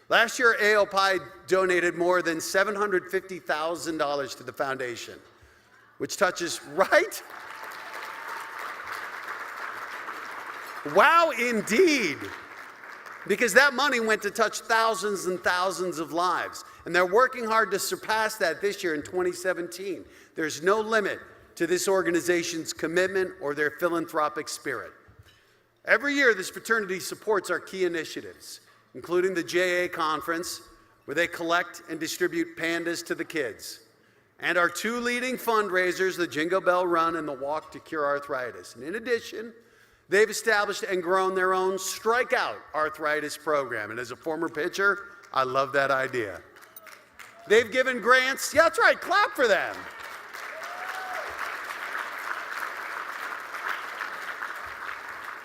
Last year, AO Pi donated more than $750,000 to the foundation, which touches, right? Wow, indeed. Because that money went to touch thousands and thousands of lives. And they're working hard to surpass that this year in 2017. There's no limit to this organization's commitment or their philanthropic spirit. Every year, this fraternity supports our key initiatives, including the JA Conference, where they collect and distribute pandas to the kids, and our two leading fundraisers, the Jingle Bell Run and the Walk to Cure Arthritis. And in addition, they've established and grown their own Strikeout Arthritis program. And as a former pitcher, I love that idea. They've given grants. Yeah, that's right. Clap for them.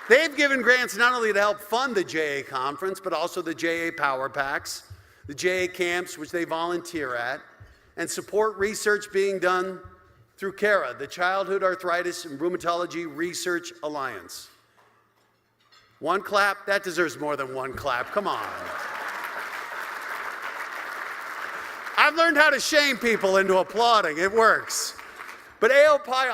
They've given grants not only to help fund the JA Conference, but also the JA Power Packs, the JA camps, which they volunteer at, and support research being done through CARA, the Childhood Arthritis and Rheumatology Research Alliance. One clap? That deserves more than one clap. Come on. I've learned how to shame people into applauding. It works. But AOPI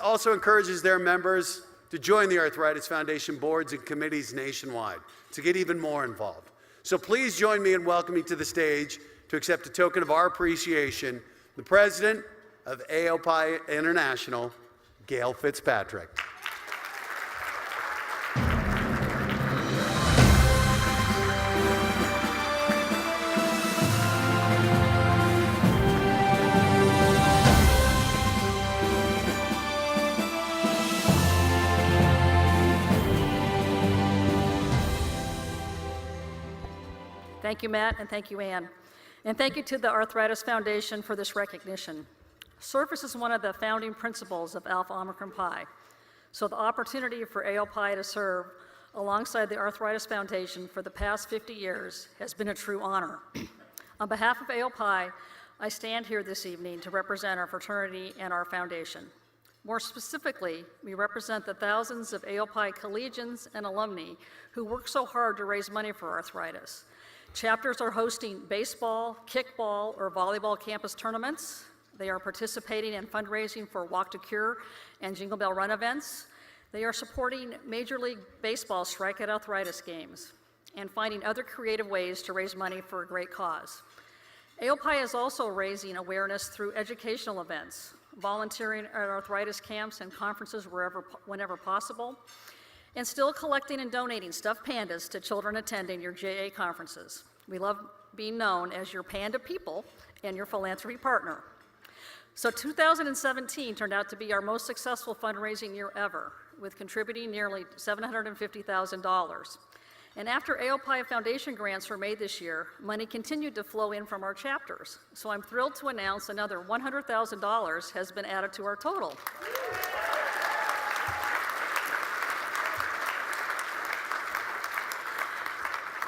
also encourages their members to join the Arthritis Foundation boards and committees nationwide to get even more involved. So please join me in welcoming to the stage to accept a token of our appreciation, the president of AOPI International, Gail Fitzpatrick. Thank you, Matt, and thank you, Ann. And thank you to the Arthritis Foundation for this recognition. Service is one of the founding principles of Alpha Omicron Pi. So the opportunity for AOPI to serve alongside the Arthritis Foundation for the past 50 years has been a true honor. On behalf of AOPI, I stand here this evening to represent our fraternity and our foundation. More specifically, we represent the thousands of AOPI collegians and alumni who work so hard to raise money for arthritis. Chapters are hosting baseball, kickball, or volleyball campus tournaments. They are participating in fundraising for Walk to Cure and Jingle Bell Run events. They are supporting Major League Baseball strikeout arthritis games and finding other creative ways to raise money for a great cause. AOPI is also raising awareness through educational events, volunteering at arthritis camps and conferences whenever possible, and still collecting and donating stuffed pandas to children attending your JA conferences. We love being known as your panda people and your philanthropy partner. So 2017 turned out to be our most successful fundraising year ever, with contributing nearly $750,000. And after AOPI Foundation grants were made this year, money continued to flow in from our chapters. So I'm thrilled to announce another $100,000 has been added to our total.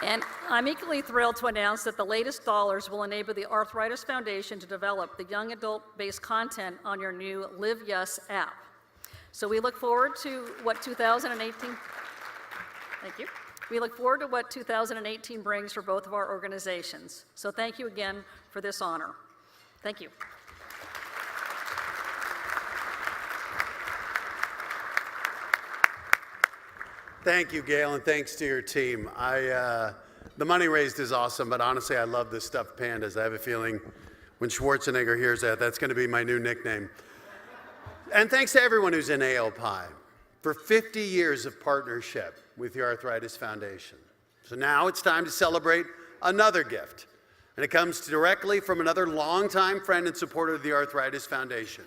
And I'm equally thrilled to announce that the latest dollars will enable the Arthritis Foundation to develop the young adult-based content on your new Live Yes app. So we look forward to what 2018, thank you. We look forward to what 2018 brings for both of our organizations. So thank you again for this honor. Thank you. Thank you, Gail, and thanks to your team. The money raised is awesome, but honestly, I love the stuffed pandas. I have a feeling when Schwarzenegger hears that, that's going to be my new nickname. And thanks to everyone who's in AOPI for 50 years of partnership with the Arthritis Foundation. So now it's time to celebrate another gift, and it comes directly from another longtime friend and supporter of the Arthritis Foundation.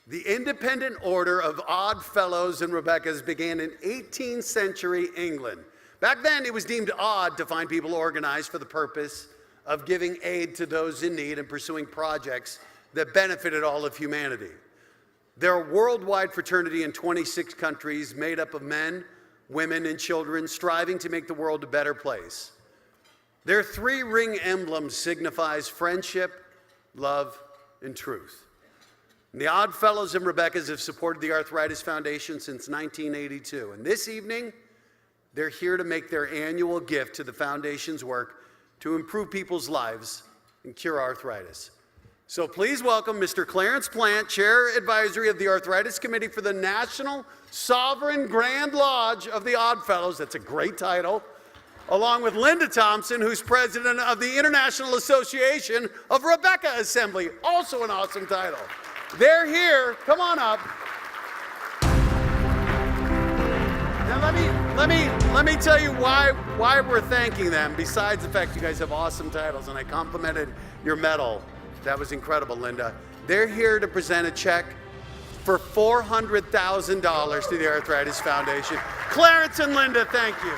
The Independent Order of Odd Fellows and Rebeccas began in 18th century England. Back then, it was deemed odd to find people organized for the purpose of giving aid to those in need and pursuing projects that benefited all of humanity. They're a worldwide fraternity in 26 countries made up of men, women, and children striving to make the world a better place. Their three-ring emblem signifies friendship, love, and truth. And the Odd Fellows and Rebeccas have supported the Arthritis Foundation since 1982. And this evening, they're here to make their annual gift to the Foundation's work to improve people's lives and cure arthritis. So please welcome Mr. Clarence Plant, Chair Advisory of the Arthritis Committee for the National Sovereign Grand Lodge of the Odd Fellows. That's a great title. Along with Linda Thompson, who's president of the International Association of Rebecca Assembly. Also an awesome title. They're here. Come on up. Now let me tell you why we're thanking them, besides the fact you guys have awesome titles, and I complimented your medal. That was incredible, Linda. They're here to present a check for $400,000 to the Arthritis Foundation. Clarence and Linda, thank you.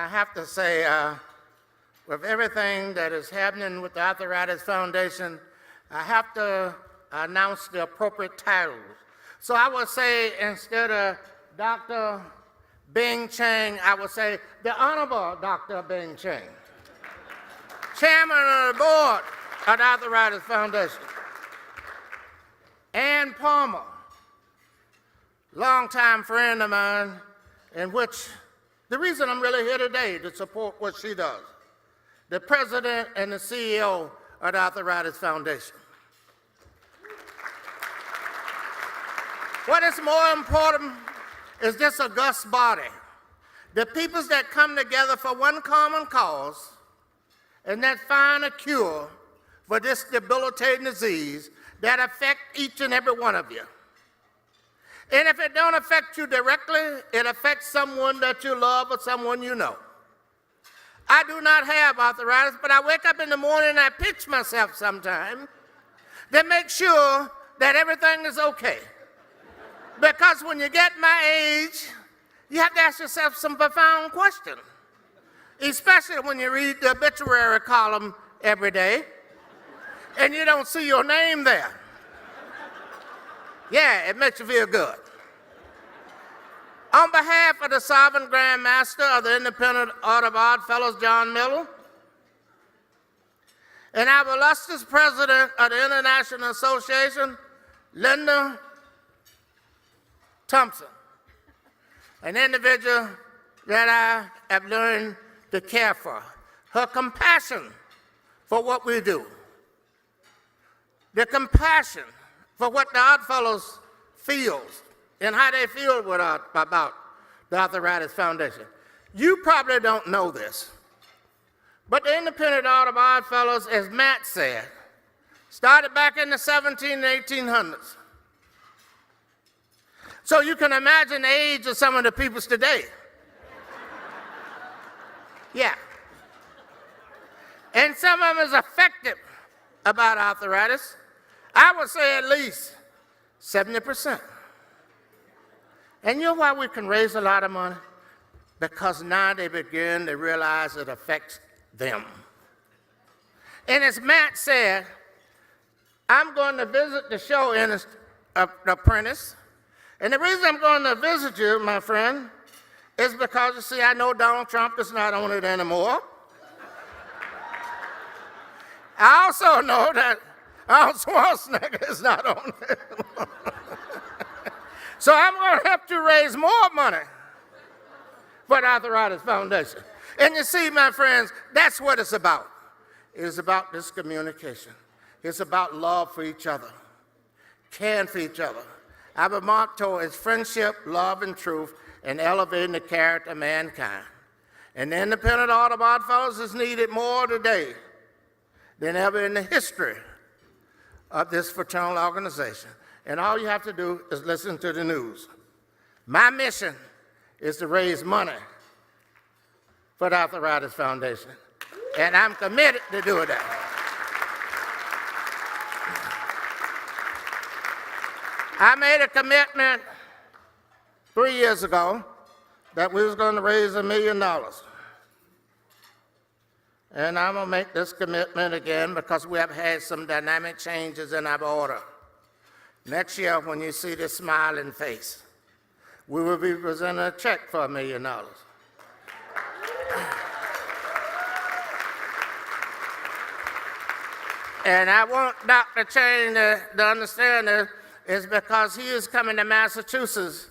I have to say, with everything that is happening with the Arthritis Foundation, I have to announce the appropriate titles. So I would say, instead of Dr. Bing Chang, I would say the Honorable Dr. Bing Chang, Chairman of the Board of the Arthritis Foundation. Ann Palmer, longtime friend of mine, in which the reason I'm really here today to support what she does, the President and the CEO of the Arthritis Foundation. What is more important is this august body, the peoples that come together for one common cause and that find a cure for this debilitating disease that affects each and every one of you. And if it don't affect you directly, it affects someone that you love or someone you know. I do not have arthritis, but I wake up in the morning and I pinch myself sometimes to make sure that everything is okay. Because when you get my age, you have to ask yourself some profound questions, especially when you read the obituary column every day and you don't see your name there. Yeah, it makes you feel good. On behalf of the Sovereign Grand Master of the Independent Order of Odd Fellows, John Miller, and our illustrious President of the International Association, Linda Thompson, an individual that I have learned to care for, her compassion for what we do, the compassion for what the Odd Fellows feels and how they feel about the Arthritis Foundation. You probably don't know this, but the Independent Order of Odd Fellows, as Matt said, started back in the 1700s and 1800s. So you can imagine the age of some of the peoples today. Yeah. And some of them is affected about arthritis. I would say at least 70%. And you know why we can raise a lot of money? Because now they begin to realize it affects them. And as Matt said, I'm going to visit the show in Apprentice. And the reason I'm going to visit you, my friend, is because, you see, I know Donald Trump is not on it anymore. I also know that Arnold Schwarzenegger is not on it anymore. So I'm going to help you raise more money for the Arthritis Foundation. And you see, my friends, that's what it's about. It's about this communication. It's about love for each other, caring for each other. Our motto is friendship, love, and truth, and elevating the character of mankind. And the Independent Order of Odd Fellows is needed more today than ever in the history of this fraternal organization. And all you have to do is listen to the news. My mission is to raise money for the Arthritis Foundation, and I'm committed to doing that. I made a commitment 3 years ago that we was going to raise $1 million. And I'm going to make this commitment again because we have had some dynamic changes in our order. Next year, when you see this smiling face, we will be presenting a check for $1 million. And I want Dr. Chang to understand this, is because he is coming to Massachusetts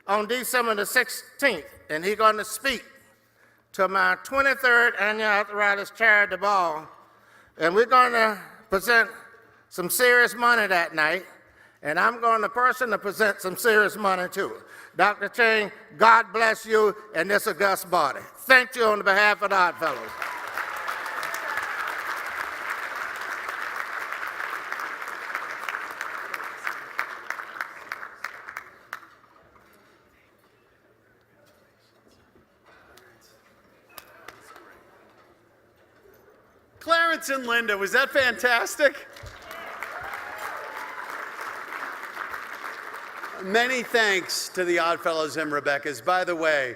on December the 16th, and he's going to speak to my 23rd annual Arthritis Charity Ball. And we're going to present some serious money that night, and I'm going to personally present some serious money too. Dr. Chang, God bless you and this august body. Thank you on behalf of the Odd Fellows. Clarence and Linda, was that fantastic? Many thanks to the Odd Fellows and Rebecca's. By the way,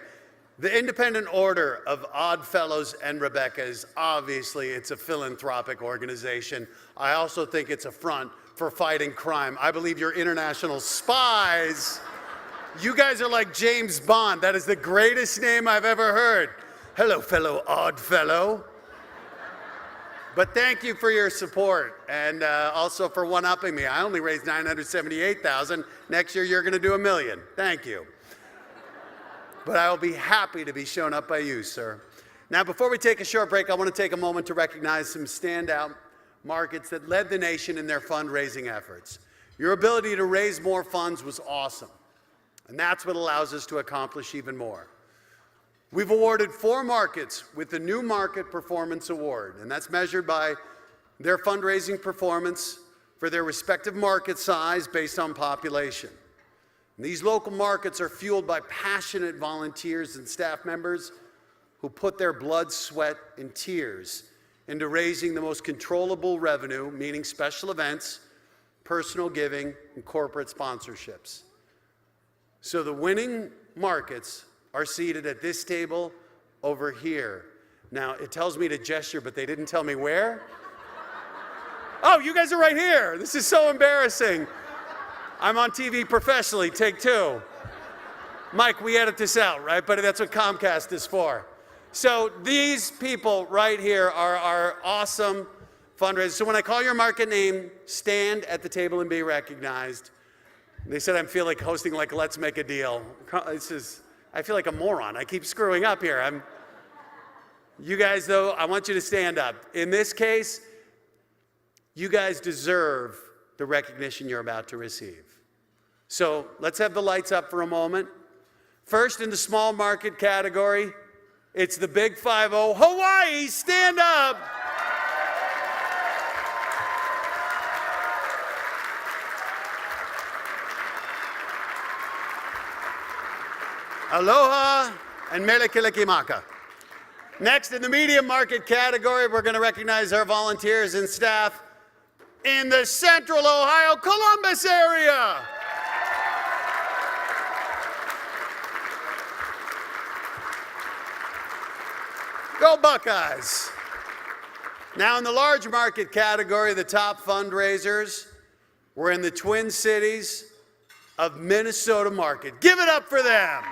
The Independent Order of Odd Fellows and Rebeccas, obviously it's a philanthropic organization. I also think it's a front for fighting crime. I believe you're international spies. You guys are like James Bond. That is the greatest name I've ever heard. Hello, fellow Odd Fellow. But thank you for your support, and also for one-upping me. I only raised $978,000. Next year, you're going to do $1 million. Thank you. But I will be happy to be shown up by you, sir. Now, before we take a short break, I want to take a moment to recognize some standout markets that led the nation in their fundraising efforts. Your ability to raise more funds was awesome, and that's what allows us to accomplish even more. We've awarded 4 markets with the New Market Performance Award, and that's measured by their fundraising performance for their respective market size based on population. And these local markets are fueled by passionate volunteers and staff members who put their blood, sweat, and tears into raising the most controllable revenue, meaning special events, personal giving, and corporate sponsorships. So the winning markets are seated at this table over here. Now, it tells me to gesture, but they didn't tell me where. Oh, you guys are right here. This is so embarrassing. I'm on TV professionally, take 2. Mike, we edit this out, right? But that's what Comcast is for. So these people right here are our awesome fundraisers. So when I call your market name, stand at the table and be recognized. They said I feel like hosting like Let's Make a Deal. I feel like a moron. I keep screwing up here. You guys, though, I want you to stand up. In this case, you guys deserve the recognition you're about to receive. So let's have the lights up for a moment. First, in the small market category, it's the Big 5-0. Hawaii, stand up. Aloha and mele kilikimaka. Next, in the medium market category, we're going to recognize our volunteers and staff in the Central Ohio, Columbus area. Go Buckeyes. Now in the large market category, the top fundraisers were in the Twin Cities of Minnesota market. Give it up for them.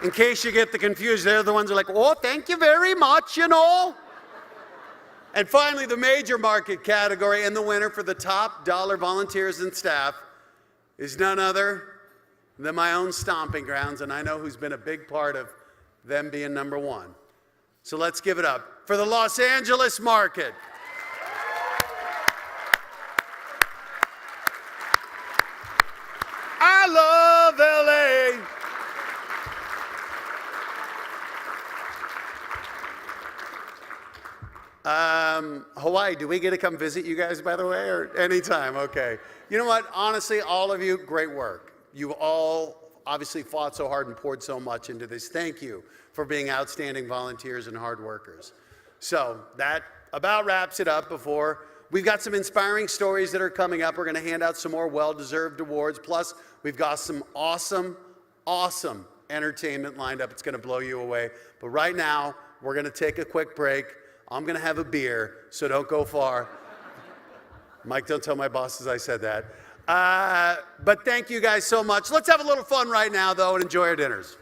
In case you get the confused, they're the ones who are like, oh, thank you very much, you know. And finally, the major market category, and the winner for the top dollar volunteers and staff is none other than my own stomping grounds, and I know who's been a big part of them being number 1. So let's give it up for the Los Angeles market. I love LA. Hawaii, do we get to come visit you guys, by the way, or anytime? Okay. You know what? Honestly, all of you, great work. You all obviously fought so hard and poured so much into this. Thank you for being outstanding volunteers and hard workers. So that about wraps it up. Before we've got some inspiring stories that are coming up. We're going to hand out some more well-deserved awards. Plus, we've got some awesome entertainment lined up. It's going to blow you away. But right now, we're going to take a quick break. I'm going to have a beer, so don't go far. Mike, don't tell my bosses I said that. But thank you guys so much. Let's have a little fun right now, though, and enjoy our dinners.